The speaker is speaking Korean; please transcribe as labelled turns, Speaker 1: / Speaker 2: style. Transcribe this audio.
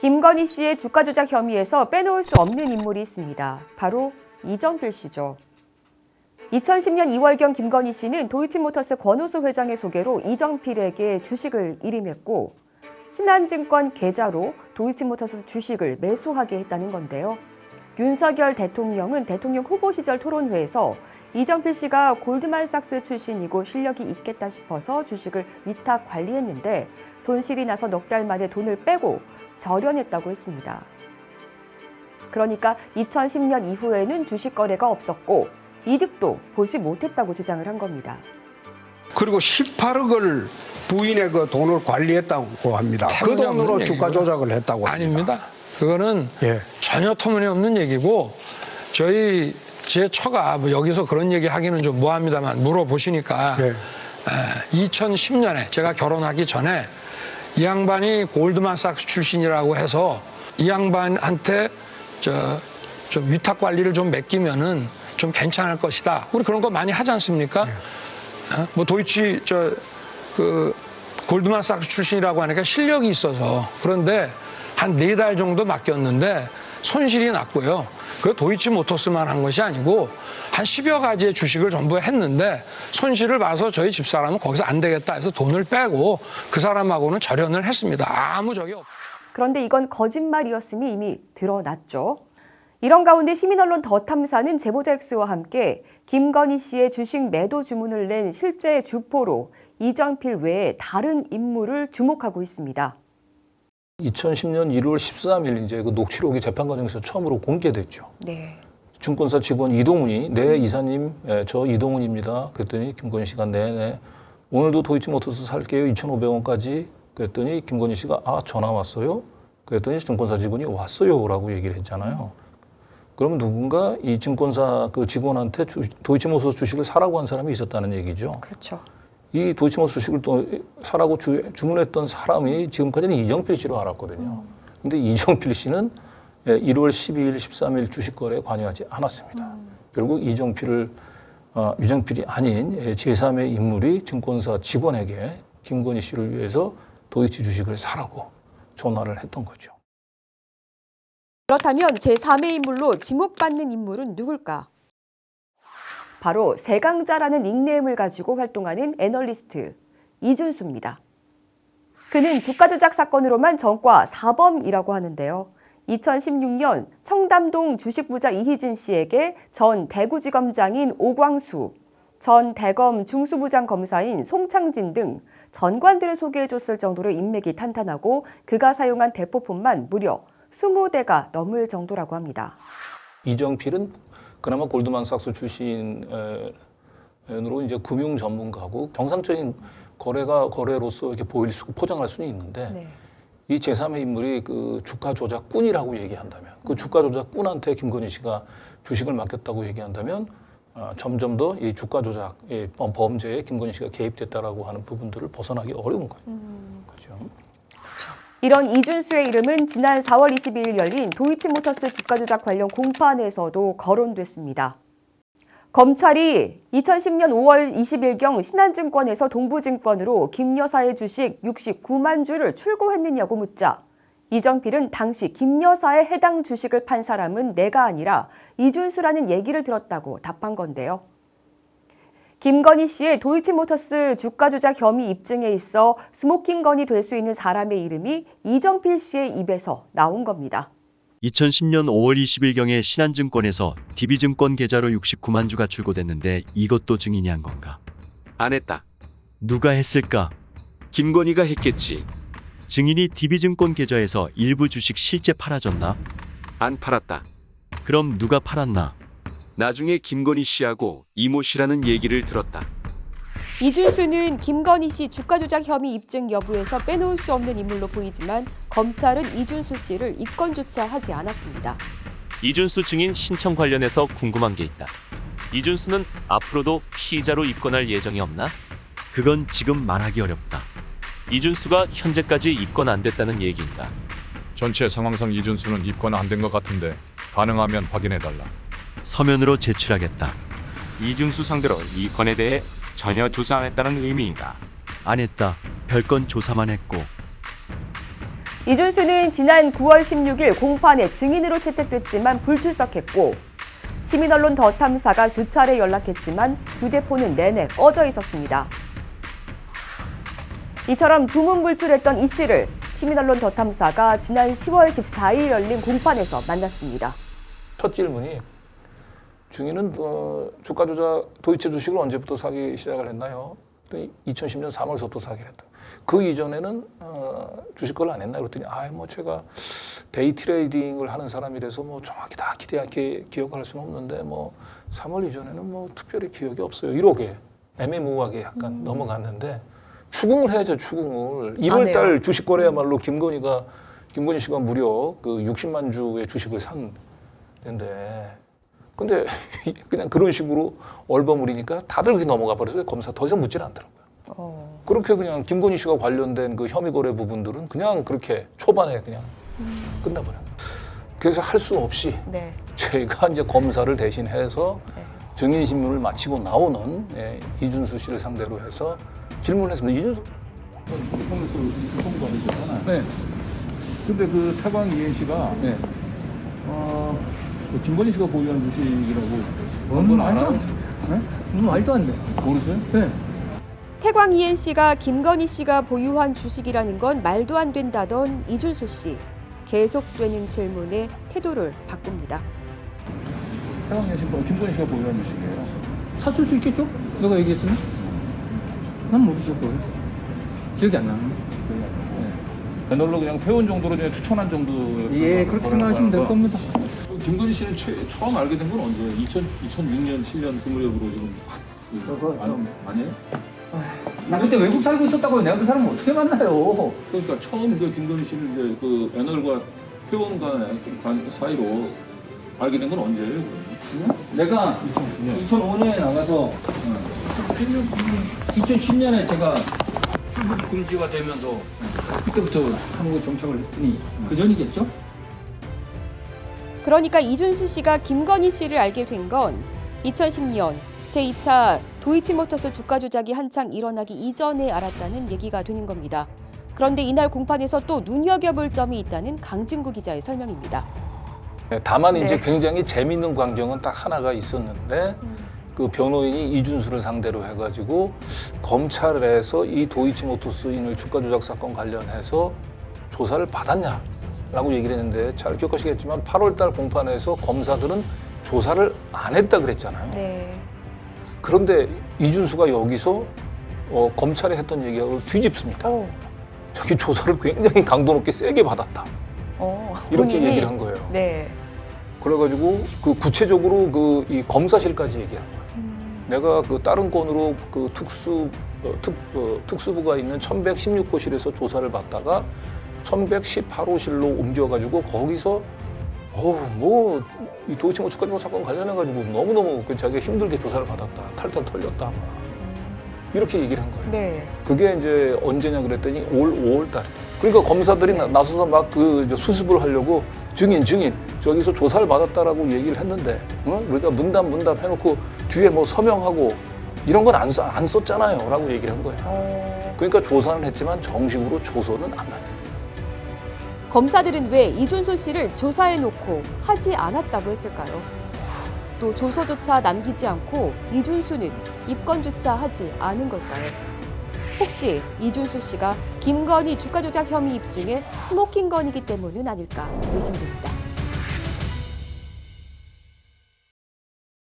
Speaker 1: 김건희 씨의 주가 조작 혐의에서 빼놓을 수 없는 인물이 있습니다. 바로 이정필 씨죠. 2010년 2월경 김건희 씨는 도이치모터스 권오수 회장의 소개로 이정필에게 주식을 일임했고 신한증권 계좌로 도이치모터스 주식을 매수하게 했다는 건데요. 윤석열 대통령은 대통령 후보 시절 토론회에서 이정필 씨가 골드만삭스 출신이고 실력이 있겠다 싶어서 주식을 위탁 관리했는데 손실이 나서 넉 달 만에 돈을 빼고 절연했다고 했습니다. 그러니까 2010년 이후에는 주식 거래가 없었고 이득도 보지 못했다고 주장을 한 겁니다.
Speaker 2: 그리고 18억을 부인의 그 돈을 관리했다고 합니다. 그 돈으로 주가 조작을 했다고 합니다.
Speaker 3: 아닙니다. 그거는 전혀 터무니없는 얘기고 제 처가 뭐 여기서 그런 얘기 하기는 좀 뭐합니다만 물어보시니까 2010년에 제가 결혼하기 전에 이 양반이 골드만삭스 출신이라고 해서 이 양반한테 좀 위탁 관리를 좀 맡기면은 좀 괜찮을 것이다. 우리 그런 거 많이 하지 않습니까? 뭐 도이치 골드만삭스 출신이라고 하니까 실력이 있어서 그런데 한 4달 정도 맡겼는데 손실이 났고요. 그 도이치모터스만 한 것이 아니고 한 10여 가지의 주식을 전부 했는데 손실을 봐서 저희 집사람은 거기서 안 되겠다 해서 돈을 빼고 그 사람하고는 절연을 했습니다. 아무 적이 없어요.
Speaker 1: 그런데 이건 거짓말이었음이 이미 드러났죠. 이런 가운데 시민언론 더 탐사는 제보자 X와 함께 김건희 씨의 주식 매도 주문을 낸 실제 주포로 이정필 외에 다른 인물을 주목하고 있습니다.
Speaker 4: 2010년 1월 13일 이제 그 녹취록이 재판 과정에서 처음으로 공개됐죠.
Speaker 1: 네.
Speaker 4: 증권사 직원 이동훈이 네 이사님 저 이동훈입니다. 그랬더니 김건희 씨가 네네 오늘도 도이치모터스 살게요 2,500원까지 그랬더니 김건희 씨가 전화 왔어요. 그랬더니 증권사 직원이 왔어요라고 얘기를 했잖아요. 그러면 누군가 이 증권사 그 직원한테 도이치모터스 주식을 사라고 한 사람이 있었다는 얘기죠.
Speaker 1: 그렇죠.
Speaker 4: 이 도이치모터스 주식을 또 사라고 주문했던 사람이 지금까지는 이정필 씨로 알았거든요. 근데 이정필 씨는 1월 12일, 13일 주식 거래에 관여하지 않았습니다. 결국 유정필이 아닌 제3의 인물이 증권사 직원에게 김건희 씨를 위해서 도이치 주식을 사라고 전화를 했던 거죠.
Speaker 1: 그렇다면 제3의 인물로 지목받는 인물은 누굴까? 바로 세강자라는 닉네임을 가지고 활동하는 애널리스트 이준수입니다. 그는 주가 조작 사건으로만 전과 4범이라고 하는데요. 2016년 청담동 주식부자 이희진 씨에게 전 대구지검장인 오광수, 전 대검 중수부장 검사인 송창진 등 전관들을 소개해줬을 정도로 인맥이 탄탄하고 그가 사용한 대포폰만 무려 20대가 넘을 정도라고 합니다.
Speaker 4: 이정필은 그나마 골드만삭스 출신으로 이제 금융 전문가고 정상적인 거래로서 이렇게 보일 수 포장할 수는 있는데 이 제3의 인물이 그 주가 조작꾼이라고 얘기한다면 그 주가 조작꾼한테 김건희 씨가 주식을 맡겼다고 얘기한다면 점점 더 이 주가 조작 범죄에 김건희 씨가 개입됐다라고 하는 부분들을 벗어나기 어려운 거죠. 그렇죠.
Speaker 1: 이런 이준수의 이름은 지난 4월 22일 열린 도이치모터스 주가 조작 관련 공판에서도 거론됐습니다. 검찰이 2010년 5월 20일경 신한증권에서 동부증권으로 김 여사의 주식 69만 주를 출고했느냐고 묻자 이정필은 당시 김 여사의 해당 주식을 판 사람은 내가 아니라 이준수라는 얘기를 들었다고 답한 건데요. 김건희 씨의 도이치모터스 주가 조작 혐의 입증에 있어 스모킹건이 될 수 있는 사람의 이름이 이정필 씨의 입에서 나온 겁니다.
Speaker 5: 2010년 5월 20일경에 신한증권에서 DB증권 계좌로 69만 주가 출고됐는데 이것도 증인이 한 건가?
Speaker 6: 안 했다.
Speaker 5: 누가 했을까?
Speaker 6: 김건희가 했겠지.
Speaker 5: 증인이 DB증권 계좌에서 일부 주식 실제 팔아줬나?
Speaker 6: 안 팔았다.
Speaker 5: 그럼 누가 팔았나?
Speaker 6: 나중에 김건희 씨하고 이모 씨라는 얘기를 들었다.
Speaker 1: 이준수는 김건희 씨 주가 조작 혐의 입증 여부에서 빼놓을 수 없는 인물로 보이지만 검찰은 이준수 씨를 입건조차 하지 않았습니다.
Speaker 7: 이준수 증인 신청 관련해서 궁금한 게 있다. 이준수는 앞으로도 피의자로 입건할 예정이 없나?
Speaker 5: 그건 지금 말하기 어렵다.
Speaker 7: 이준수가 현재까지 입건 안 됐다는 얘기인가?
Speaker 8: 전체 상황상 이준수는 입건 안 된 것 같은데 가능하면 확인해달라.
Speaker 5: 서면으로 제출하겠다.
Speaker 9: 이준수 상대로 이 건에 대해 전혀 조사 안 했다는 의미인가?
Speaker 5: 안 했다. 별건 조사만 했고.
Speaker 1: 이준수는 지난 9월 16일 공판에 증인으로 채택됐지만 불출석했고 시민언론 더 탐사가 수차례 연락했지만 휴대폰은 내내 꺼져 있었습니다. 이처럼 두문불출했던 이 씨를 시민언론 더 탐사가 지난 10월 14일 열린 공판에서 만났습니다.
Speaker 4: 첫 질문이 증인은 주가 조작 도이치 주식을 언제부터 사기 시작을 했나요? 2010년 3월서부터 사기를 했다. 그 이전에는 주식 거래를 안 했나요? 그랬더니 뭐 제가 데이 트레이딩을 하는 사람이라서 뭐 정확히 다 기억할 수는 없는데 뭐 3월 이전에는 뭐 특별히 기억이 없어요. 이렇게 애매모호하게 약간 넘어갔는데 추궁을 해야죠. 추궁을. 1월 달 주식 거래야말로 김건희 씨가 무려 그 60만 주의 주식을 산 데인데 근데 그냥 그런 식으로 얼버무리니까 다들 그렇게 넘어가 버려서 검사 더 이상 묻질 않더라고요. 그렇게 그냥 김건희 씨가 관련된 그 혐의 거래 부분들은 그냥 그렇게 초반에 그냥 끝나버려요. 그래서 할 수 없이 제가 이제 검사를 대신해서 증인 신문을 마치고 나오는 이준수 씨를 상대로 해서 질문을 했습니다. 이준수
Speaker 10: 홍보 아니셨잖아요. 네. 근데 그 태광 이행시가 김건희 씨가 보유한 주식이라고 그런 건 알아요? 네?
Speaker 11: 말도 안 돼.
Speaker 10: 모르세요?
Speaker 11: 네.
Speaker 1: 태광 이엔씨가 김건희 씨가 보유한 주식이라는 건 말도 안 된다던 이준수 씨. 계속되는 질문에 태도를 바꿉니다.
Speaker 10: 태광 이행시가 김건희 씨가 보유한 주식이에요.
Speaker 11: 샀을 수 있겠죠? 너가 얘기했으면? 난 모르죠, 그걸. 기억이 안 나는.
Speaker 10: 배널로 그냥 회원 정도로 그냥 추천한 정도.
Speaker 11: 예, 그렇게 생각하시면 될 겁니다.
Speaker 10: 김건희 씨는 처음 알게 된 건 언제예요? 2006년, 7년 그 무렵으로 지금 아니에요?
Speaker 11: 나 그때 외국 살고 있었다고요. 내가 그 사람을 어떻게 만나요?
Speaker 10: 그러니까 처음 그 김건희 씨를 이제 그 애널과 회원 간 사이로 알게 된 건 언제예요?
Speaker 11: 내가 2005년에 나가서 2010년에 제가 수습 금지가 되면서 그때부터 한국에 정착을 했으니 그 전이겠죠?
Speaker 1: 그러니까 이준수 씨가 김건희 씨를 알게 된 건 2010년 제2차 도이치모터스 주가 조작이 한창 일어나기 이전에 알았다는 얘기가 되는 겁니다. 그런데 이날 공판에서 또 눈여겨볼 점이 있다는 강진구 기자의 설명입니다.
Speaker 4: 다만 이제 굉장히 재미있는 광경은 딱 하나가 있었는데 그 변호인이 이준수를 상대로 해가지고 검찰에서 이 도이치모터스인을 주가 조작 사건 관련해서 조사를 받았냐라고 얘기를 했는데 잘 기억하시겠지만 8월달 공판에서 검사들은 조사를 안 했다 그랬잖아요.
Speaker 1: 네.
Speaker 4: 그런데 이준수가 여기서 검찰에 했던 얘기를 뒤집습니다. 자기 조사를 굉장히 강도 높게 세게 받았다. 이렇게
Speaker 1: 본인이?
Speaker 4: 얘기를 한 거예요.
Speaker 1: 네.
Speaker 4: 그래가지고 그 구체적으로 그 이 검사실까지 얘기한 거예요. 내가 그 다른 건으로 그 특수부가 있는 1116호실에서 조사를 받다가 1118호실로 옮겨가지고 거기서 이 도이치모터스 주가 조작 사건 관련해가지고 너무너무 자기가 힘들게 조사를 받았다. 탈탈 털렸다. 이렇게 얘기를 한 거예요.
Speaker 1: 네.
Speaker 4: 그게 이제 언제냐 그랬더니 올 5월 달에. 그러니까 검사들이 나서서 막 그 수습을 하려고 증인 저기서 조사를 받았다라고 얘기를 했는데 우리가 문답 해놓고 뒤에 뭐 서명하고 이런 건 안 썼잖아요 라고 얘기를 한 거예요. 그러니까 조사는 했지만 정식으로 조서는 안 났어요.
Speaker 1: 검사들은 왜 이준수 씨를 조사해놓고 하지 않았다고 했을까요? 또 조서조차 남기지 않고 이준수는 입건조차 하지 않은 걸까요? 혹시 이준수 씨가 김건희 주가 조작 혐의 입증에 스모킹건이기 때문은 아닐까 의심됩니다.